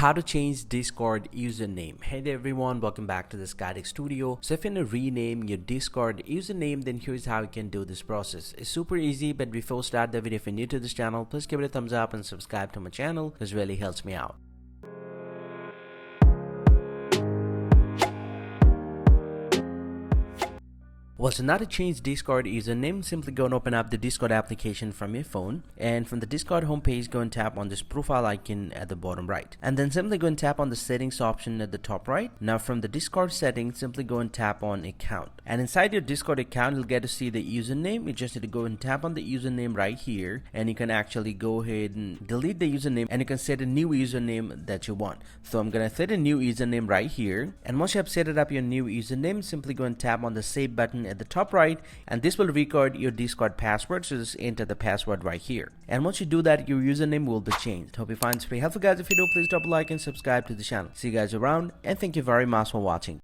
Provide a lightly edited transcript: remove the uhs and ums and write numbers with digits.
How to change Discord username. Hey there everyone, welcome back to the Skydeck Studio. So if you want to rename your Discord username, then here's how you can do this process. It's super easy, but before we start the video, if you're new to this channel, please give it a thumbs up and subscribe to my channel. This really helps me out. Well, so now to change Discord username, simply go and open up the Discord application from your phone, and from the Discord homepage, go and tap on this profile icon at the bottom right, and then simply go and tap on the settings option at the top right. Now from the Discord settings, simply go and tap on account, and inside your Discord account, you'll get to see the username. You just need to go and tap on the username right here, and you can actually go ahead and delete the username, and you can set a new username that you want. So I'm gonna set a new username right here, and once you have set it up your new username, simply go and tap on the save button at the top right, and this will record your Discord password. So just enter the password right here, and once you do that, your username will be changed. Hope you find this pretty helpful, guys. If you do, please drop a like and subscribe to the channel. See you guys around, and thank you very much for watching.